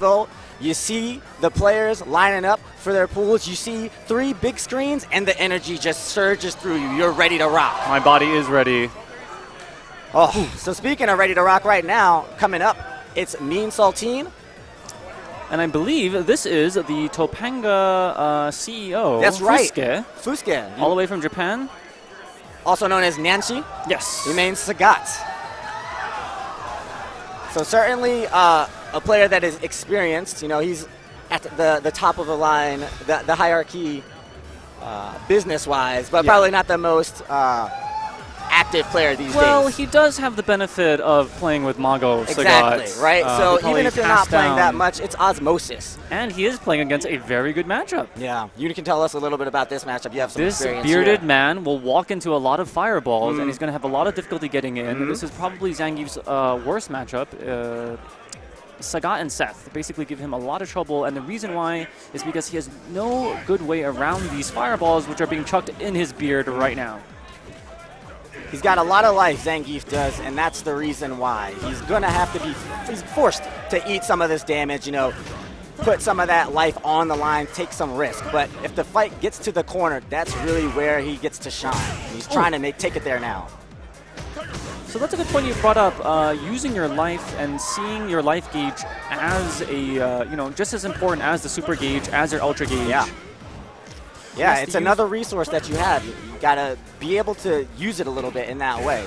EVO, you see the players lining up for their pools. You see 3 big screens, and the energy just surges through you. You're ready to rock. My body is ready. Oh, so speaking of ready to rock right now, coming up, it's Saltine. And I believe this is the Topanga CEO. That's right. Fusuke. All the way from Japan. Also known as Nyanshi. Yes. He means Sagat. So certainly a player that is experienced. You know, he's at the top of the line, the hierarchy, business-wise, but probably not the most active player these days. Well, he does have the benefit of playing with Mago Sagat. Exactly, right? So even if you're not playing that much, it's osmosis. And he is playing against a very good matchup. Yeah. You can tell us a little bit about this matchup. You have some experience This bearded here. man will walk into a lot of fireballs, and he's going to have a lot of difficulty getting in. This is probably Zangief's worst matchup. Sagat and Seth basically give him a lot of trouble, and the reason why is because he has no good way around these fireballs, which are being chucked in his beard right now. He's got a lot of life, Zangief does, and that's the reason why. He's going to have to be, he's forced to eat some of this damage, you know, put some of that life on the line, take some risk. But if the fight gets to the corner, that's really where he gets to shine. He's trying to take it there now. So that's a good point you brought up. Using your life and seeing your life gauge as a, just as important as the super gauge, as your ultra gauge. Yeah, it's another resource that you have. You gotta be able to use it a little bit in that way.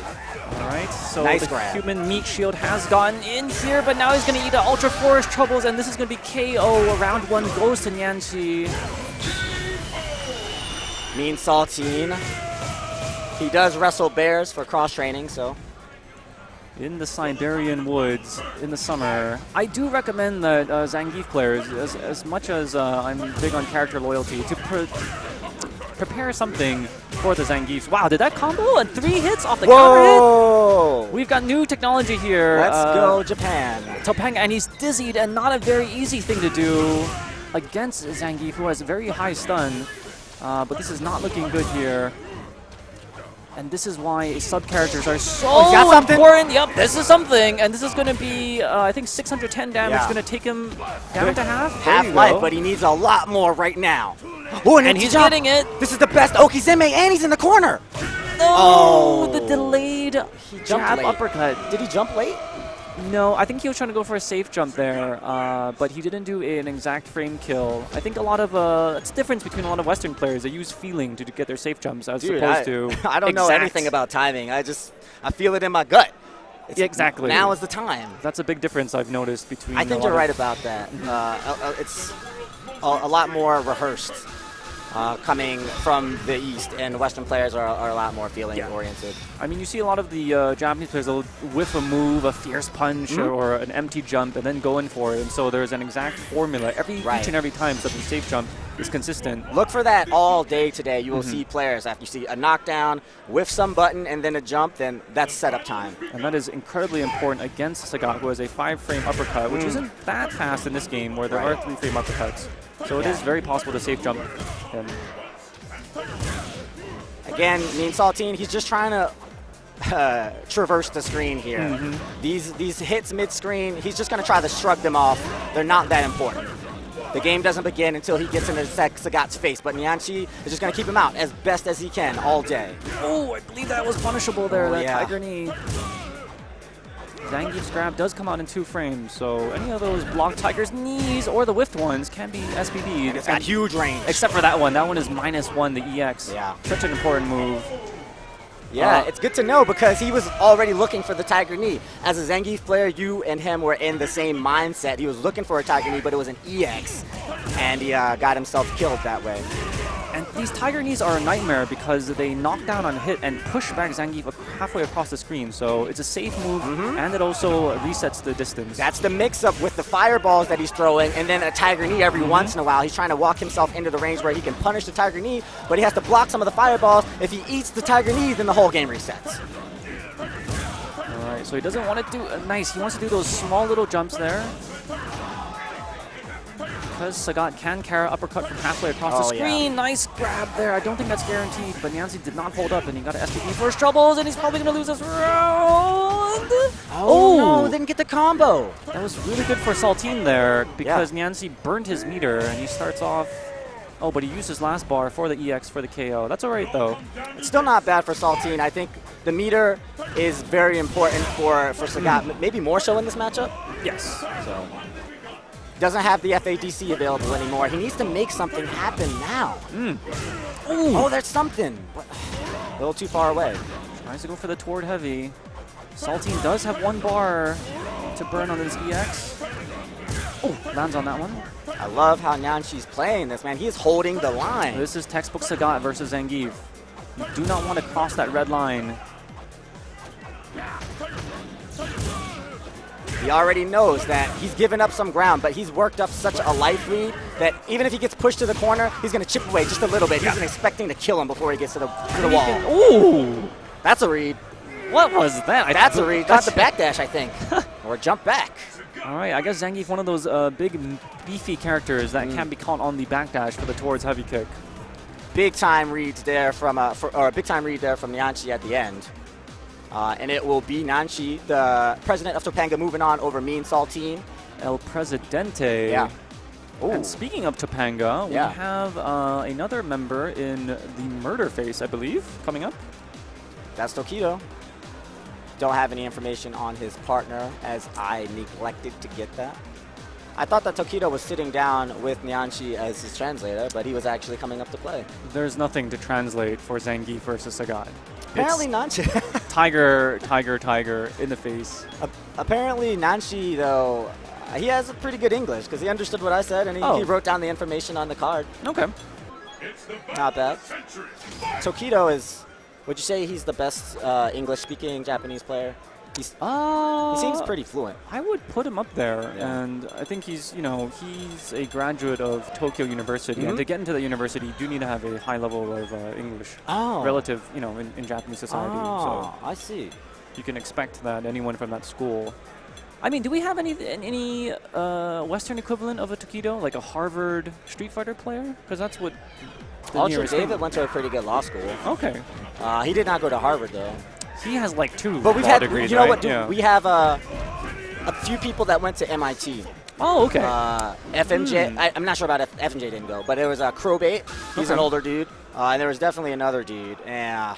All right, so nice the grab. human meat shield has gotten in here, but now he's going to eat an Ultra Force Troubles, and this is going to be KO. Round 1 goes to Nyanshi. Saltine. He does wrestle bears for cross-training, so. In the Siberian woods in the summer. I do recommend that Zangief players, as much as I'm big on character loyalty, to prepare something for the Zangiefs. Wow, did that combo? And 3 hits off the counter hit? We've got new technology here. Let's go Japan. Topanga, and he's dizzied, and not a very easy thing to do against Zangief, who has a very high stun. But this is not looking good here. And this is why sub-characters are so important. Yep, this is something. And this is going to be, I think, 610 damage. Going to take him down to half. Half life, but he needs a lot more right now. Oh, and he's getting it. This is the best Okizeme, and he's in the corner. No, the delayed jab uppercut. Did he jump late? No, I think he was trying to go for a safe jump there, but he didn't do an exact frame kill. I think a lot of, it's the difference between a lot of Western players. They use feeling to get their safe jumps as opposed to I don't know anything about timing. I feel it in my gut. Yeah, exactly. Now is the time. That's a big difference I've noticed between I think you're right about that. It's a lot more rehearsed. Coming from the East, and Western players are a lot more feeling-oriented. I mean, you see a lot of the Japanese players will whiff a move, a fierce punch, or an empty jump, and then go in for it. And so there's an exact formula each and every time, so the safe jump is consistent. Look for that all day today. You will see players, after you see a knockdown, whiff some button, and then a jump, then that's setup time. And that is incredibly important against Sagat, who has a 5-frame uppercut, which isn't that fast in this game, where there are 3-frame uppercuts. So it is very possible to safe jump him. Again, Saltine, he's just trying to traverse the screen here. These hits mid-screen, he's just going to try to shrug them off. They're not that important. The game doesn't begin until he gets into Sagat's face, but Nyanshi is just going to keep him out as best as he can all day. Oh, I believe that was punishable there, that tiger knee. Zangief's grab does come out in 2 frames, so any of those blocked Tiger's knees or the whiffed ones can be SPD'd. It's got huge range. Except for that one. That one is -1, the EX. Yeah. Such an important move. Yeah, it's good to know because he was already looking for the Tiger Knee. As a Zangief player, you and him were in the same mindset. He was looking for a Tiger Knee, but it was an EX, and he got himself killed that way. And these Tiger Knees are a nightmare because they knock down on hit and push back Zangief halfway across the screen. So it's a safe move, and it also resets the distance. That's the mix-up with the fireballs that he's throwing, and then a Tiger Knee every once in a while. He's trying to walk himself into the range where he can punish the Tiger Knee, but he has to block some of the fireballs. If he eats the Tiger Knee, then the whole game resets. All right, so he doesn't want to do nice. He wants to do those small little jumps there. because Sagat can carry uppercut from halfway across the screen. Yeah. Nice grab there. I don't think that's guaranteed, but Nyanshi did not hold up, and he got an SPP for his troubles, and he's probably going to lose this round. Oh, no, didn't get the combo. That was really good for Saltine there, because Nyanshi burned his meter, and he starts off... Oh, but he used his last bar for the EX for the KO. That's all right, though. It's still not bad for Saltine. I think the meter is very important for Sagat, maybe more so in this matchup. Yes. So doesn't have the FADC available anymore. He needs to make something happen now. Oh, there's something. A little too far away. Tries to go for the toward heavy. Saltine does have 1 bar to burn on his EX. Oh, lands on that one. I love how Nyanshi's playing this, man. He's holding the line. This is textbook Sagat versus Zangief. You do not want to cross that red line. He already knows that he's given up some ground, but he's worked up such a life lead that even if he gets pushed to the corner, he's going to chip away just a little bit. He's expecting to kill him before he gets to the wall. Ooh! That's a read. What was that? That's a read. That's the backdash, I think. Or jump back. All right, I guess Zangief, one of those big, beefy characters that can be caught on the backdash for the towards heavy kick. Big time reads there from a big time read there from Nyanshi at the end. And it will be Nyanshi, the president of Topanga, moving on over Mean Saltine. El Presidente. Yeah. Ooh. And speaking of Topanga, we have another member in the murder face, I believe, coming up. That's Tokido. Don't have any information on his partner, as I neglected to get that. I thought that Tokido was sitting down with Nyanshi as his translator, but he was actually coming up to play. There's nothing to translate for Zangief versus Sagat. Apparently Nyanshi. Tiger, tiger, tiger in the face. Apparently Nyanshi, though, he has a pretty good English because he understood what I said and he wrote down the information on the card. Okay. Not bad. Tokido is, would you say he's the best English-speaking Japanese player? He seems pretty fluent. I would put him up there, and I think he's, he's a graduate of Tokyo University, and to get into the university, you do need to have a high level of English relative, in Japanese society. Oh, so I see. You can expect that anyone from that school. I mean, do we have any Western equivalent of a Tokido, like a Harvard Street Fighter player? Because that's what. Ultra David went to a pretty good law school. Okay. He did not go to Harvard though. He has like 2 but we've law had, degrees, you know right? what? Dude, we have a few people that went to MIT. Oh, okay. FMJ, I'm not sure about FMJ didn't go, but there was a Crowbait. He's an older dude, and there was definitely another dude. And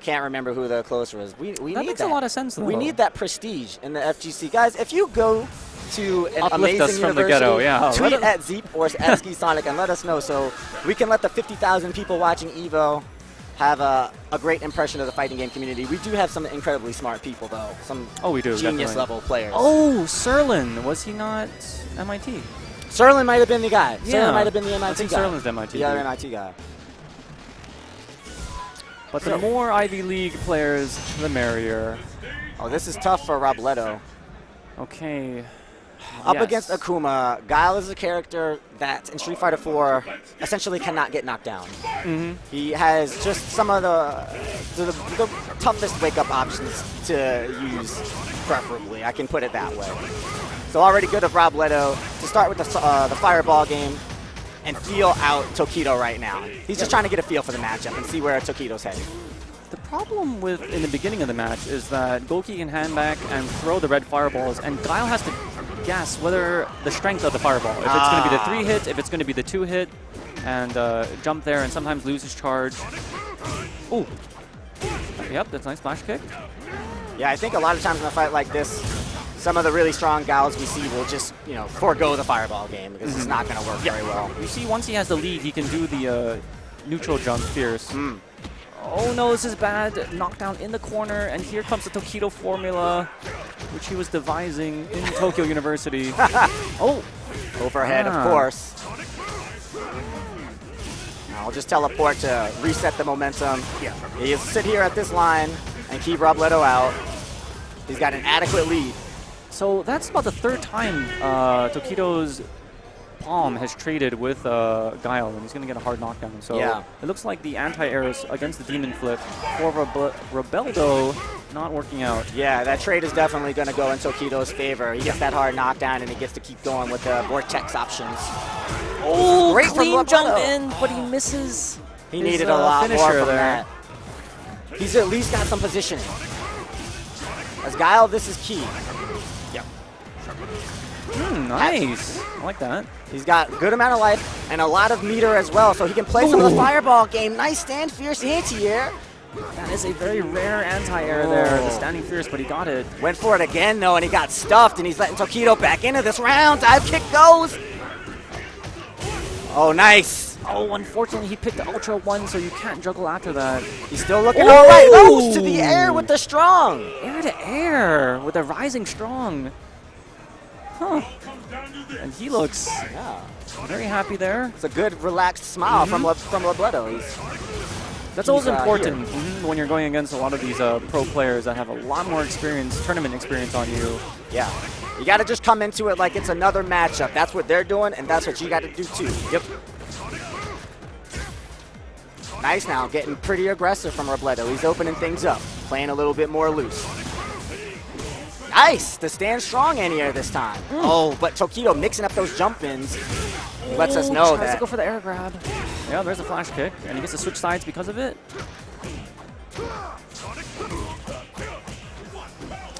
can't remember who the closer was. We that need makes that. A lot of sense, though. We need that prestige in the FGC, guys. If you go to an Uplift amazing us from university, the ghetto, yeah. tweet at Zeep or at Ski Sonic and let us know so we can let the 50,000 people watching EVO have a great impression of the fighting game community. We do have some incredibly smart people, though. Some we do, genius level players. Oh, Serlin. Was he not MIT? Serlin might have been the guy. Yeah. Serlin might have been the MIT guy. I think Serlin's the MIT The other MIT guy. But the more Ivy League players, the merrier. Oh, this is tough for Robledo. Okay. Up against Akuma, Guile is a character that in Street Fighter 4 essentially cannot get knocked down. He has just some of the toughest wake-up options to use, preferably. I can put it that way. So already good of Robledo to start with the fireball game and feel out Tokido right now. He's just trying to get a feel for the matchup and see where Tokido's heading. The problem in the beginning of the match is that Goki can hand back and throw the red fireballs, and Guile has to guess whether the strength of the fireball. If it's going to be the 3-hit, if it's going to be the 2-hit, and jump there and sometimes lose his charge. Ooh. Yep, that's a nice flash kick. Yeah, I think a lot of times in a fight like this, some of the really strong Guiles we see will just, forego the fireball game because it's not going to work very well. You see, once he has the lead, he can do the neutral jump fierce. Oh no, this is bad. Knockdown in the corner, and here comes the Tokido formula, which he was devising in Tokyo University. Overhead, of course. I'll just teleport to reset the momentum. He'll sit here at this line and keep Robledo out. He's got an adequate lead. So that's about the 3rd time Tokido's Palm has traded with Guile, and he's going to get a hard knockdown. So Yeah. it looks like the anti-airs against the Demon Flip for Robledo not working out. Yeah, that trade is definitely going to go in Tokido's favor. He gets that hard knockdown, and he gets to keep going with the Vortex options. Oh, Great from clean jump Robledo. in, but he misses. He his, needed a lot more finisher from there. that. He's at least got some positioning. As Guile, this is key. Yep. Nice. I like that. He's got a good amount of life and a lot of meter as well, so he can play some of the fireball game. Nice stand, fierce anti-air. That is a very rare anti-air there, the standing fierce, but he got it. Went for it again, though, and he got stuffed, and he's letting Tokido back into this round. Dive kick goes. Oh, nice. Oh, unfortunately, he picked the Ultra 1, so you can't juggle after that. He's still looking all right. Oh, to the air with the strong. Air to air with a rising strong. Huh. And he looks very happy there. It's a good, relaxed smile from Robledo. That's always important when you're going against a lot of these pro players that have a lot more experience, tournament experience on you. Yeah. You got to just come into it like it's another matchup. That's what they're doing, and that's what you got to do, too. Yep. Nice now, getting pretty aggressive from Robledo. He's opening things up, playing a little bit more loose. Nice! The stand strong anti-air this time. Oh, but Tokido mixing up those jump-ins lets us know tries that. to go for the air grab. Yeah, there's a flash kick, and he gets to switch sides because of it.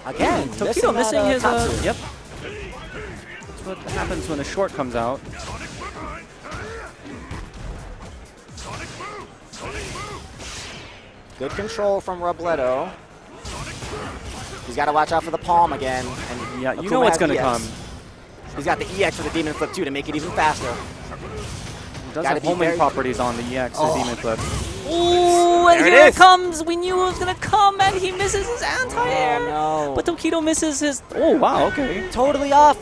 Again, Tokido missing his. Tatsu. Yep. That's what happens when the short comes out. Good control from Robledo. He's got to watch out for the palm again. And Yeah, you Akuma know what's has going to EX. come. He's got the EX for the Demon Flip, too, to make it even faster. He does Gotta have be homing very- properties on the EX, the Demon Flip. Ooh, And there here it it is. comes. We knew it was going to come, and he misses his anti-air. Oh, no. But Tokido misses his. Oh, wow, okay. Totally off.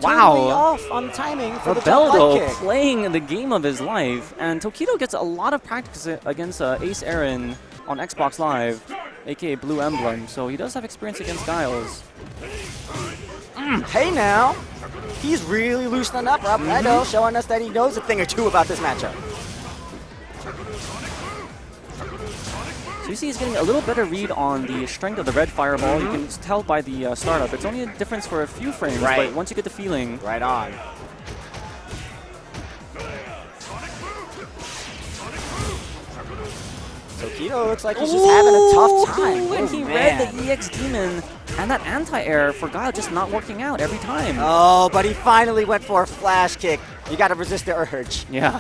Wow. Totally off on timing for the jump Robledo light kick. playing the game of his life, and Tokido gets a lot of practice against Ace Aaron on Xbox Live, aka Blue Emblem, so he does have experience against Giles. Hey now, he's really loosening up Robledo, showing us that he knows a thing or two about this matchup. So you see he's getting a little better read on the strength of the red fireball. You can tell by the startup. It's only a difference for a few frames, Right. but once you get the feeling, Right on. Tokido looks like he's just having a tough time. And Oh, he man. read the EX Demon, and that anti-air for Guile just not working out every time. Oh, but he finally went for a flash kick. You got to resist the urge. Yeah.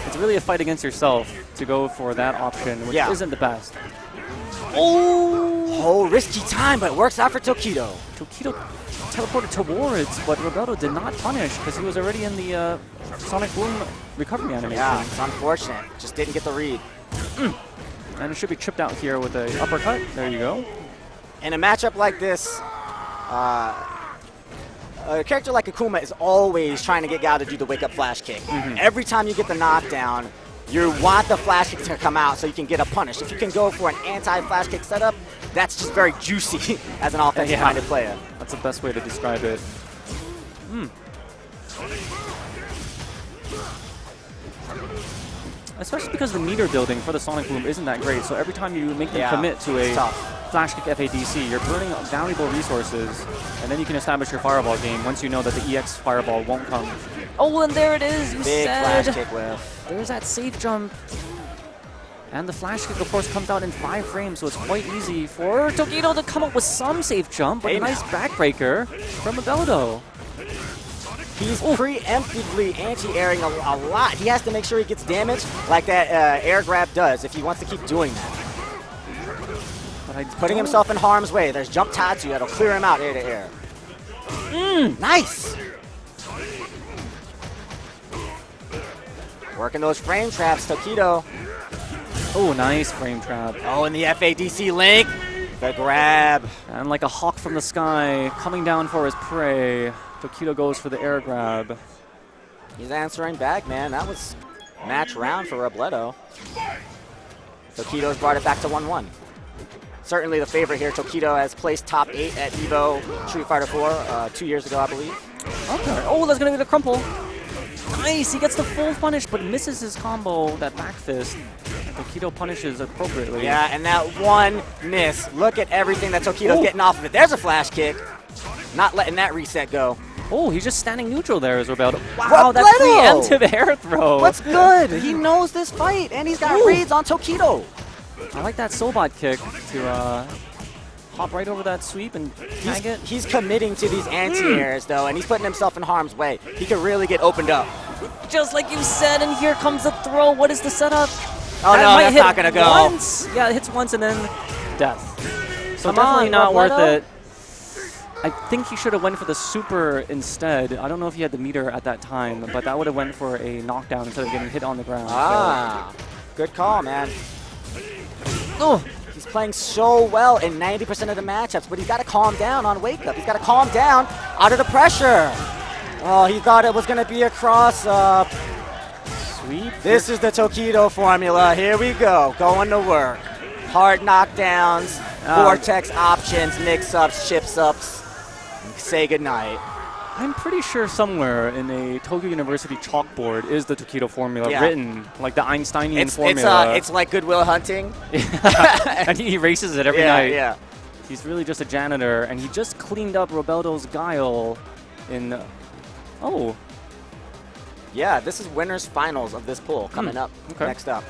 It's really a fight against yourself to go for that option, which Yeah. isn't the best. Oh, risky time, but it works out for Tokido. Tokido teleported towards, but Robledo did not punish because he was already in the Sonic Boom recovery animation. Yeah, it's unfortunate. Just didn't get the read. And it should be tripped out here with a uppercut. There you go. In a matchup like this, a character like Akuma is always trying to get Guile to do the wake-up flash kick. Every time you get the knockdown, you want the flash kick to come out so you can get a punish. If you can go for an anti-flash kick setup, that's just very juicy as an offensive-minded player. That's the best way to describe it. Especially because the meter building for the Sonic Boom isn't that great, so every time you make them commit to a tough. flash kick FADC, you're burning valuable resources, and then you can establish your fireball game once you know that the EX fireball won't come. Oh, and there it is! You Big said flash kick whiff. there's that safe jump. And the flash kick, of course, comes out in 5 frames, so it's quite easy for Tokido to come up with some safe jump, but a nice backbreaker from Robledo. He's preemptively anti-airing a lot. He has to make sure he gets damaged like that air grab does if he wants to keep doing that. But Putting himself in harm's way. There's jump Tatsu that'll clear him out air to air. Nice! Working those frame traps, Tokido. Oh, nice frame trap. Oh, and the FADC link. The grab. And like a hawk from the sky, coming down for his prey, Tokido goes for the air grab. He's answering back, man. That was match round for Robledo. Tokido's brought it back to 1-1. Certainly the favorite here. Tokido has placed top 8 at EVO Street Fighter 4 2 years ago, I believe. Okay. Oh, that's going to be the crumple. Nice, he gets the full punish, but misses his combo, that back fist. Tokido punishes appropriately. Yeah, and that one miss. Look at everything that Tokido's getting off of it. There's a flash kick. Not letting that reset go. Oh, he's just standing neutral there as Robledo. Robledo! Wow, that preemptive air throw. What's good? He knows this fight, and he's got reads on Tokido. I like that Sobot kick to hop right over that sweep and tag it. He's committing to these anti-airs, though, and he's putting himself in harm's way. He could really get opened up. Just like you said, and here comes the throw. What is the setup? Oh, no, that's not going to go. Once. Yeah, it hits once and then death. So Come definitely on, not worth Robledo. it. I think he should have went for the super instead. I don't know if he had the meter at that time, but that would have went for a knockdown instead of getting hit on the ground. Ah, good call, man. Oh, he's playing so well in 90% of the matchups, but he's got to calm down on wake up. He's got to calm down out of the pressure. Oh, he thought it was going to be a cross-up. Sweep. This is the Tokido formula. Here we go, going to work. Hard knockdowns, vortex options, mix-ups, chips-ups. Say goodnight. I'm pretty sure somewhere in a Tokyo University chalkboard is the Tokido formula written, like the Einsteinian formula. It's like Goodwill Hunting. And he erases it every night. Yeah. He's really just a janitor, and he just cleaned up Robeldo's guile in... oh. Yeah, this is winners finals of this pool coming up next up.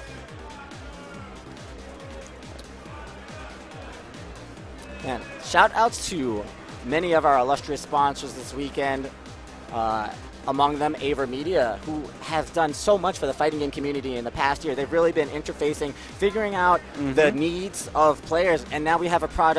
And shout outs to many of our illustrious sponsors this weekend. Among them, Aver Media, who has done so much for the fighting game community in the past year. They've really been interfacing, figuring out the needs of players, and now we have a product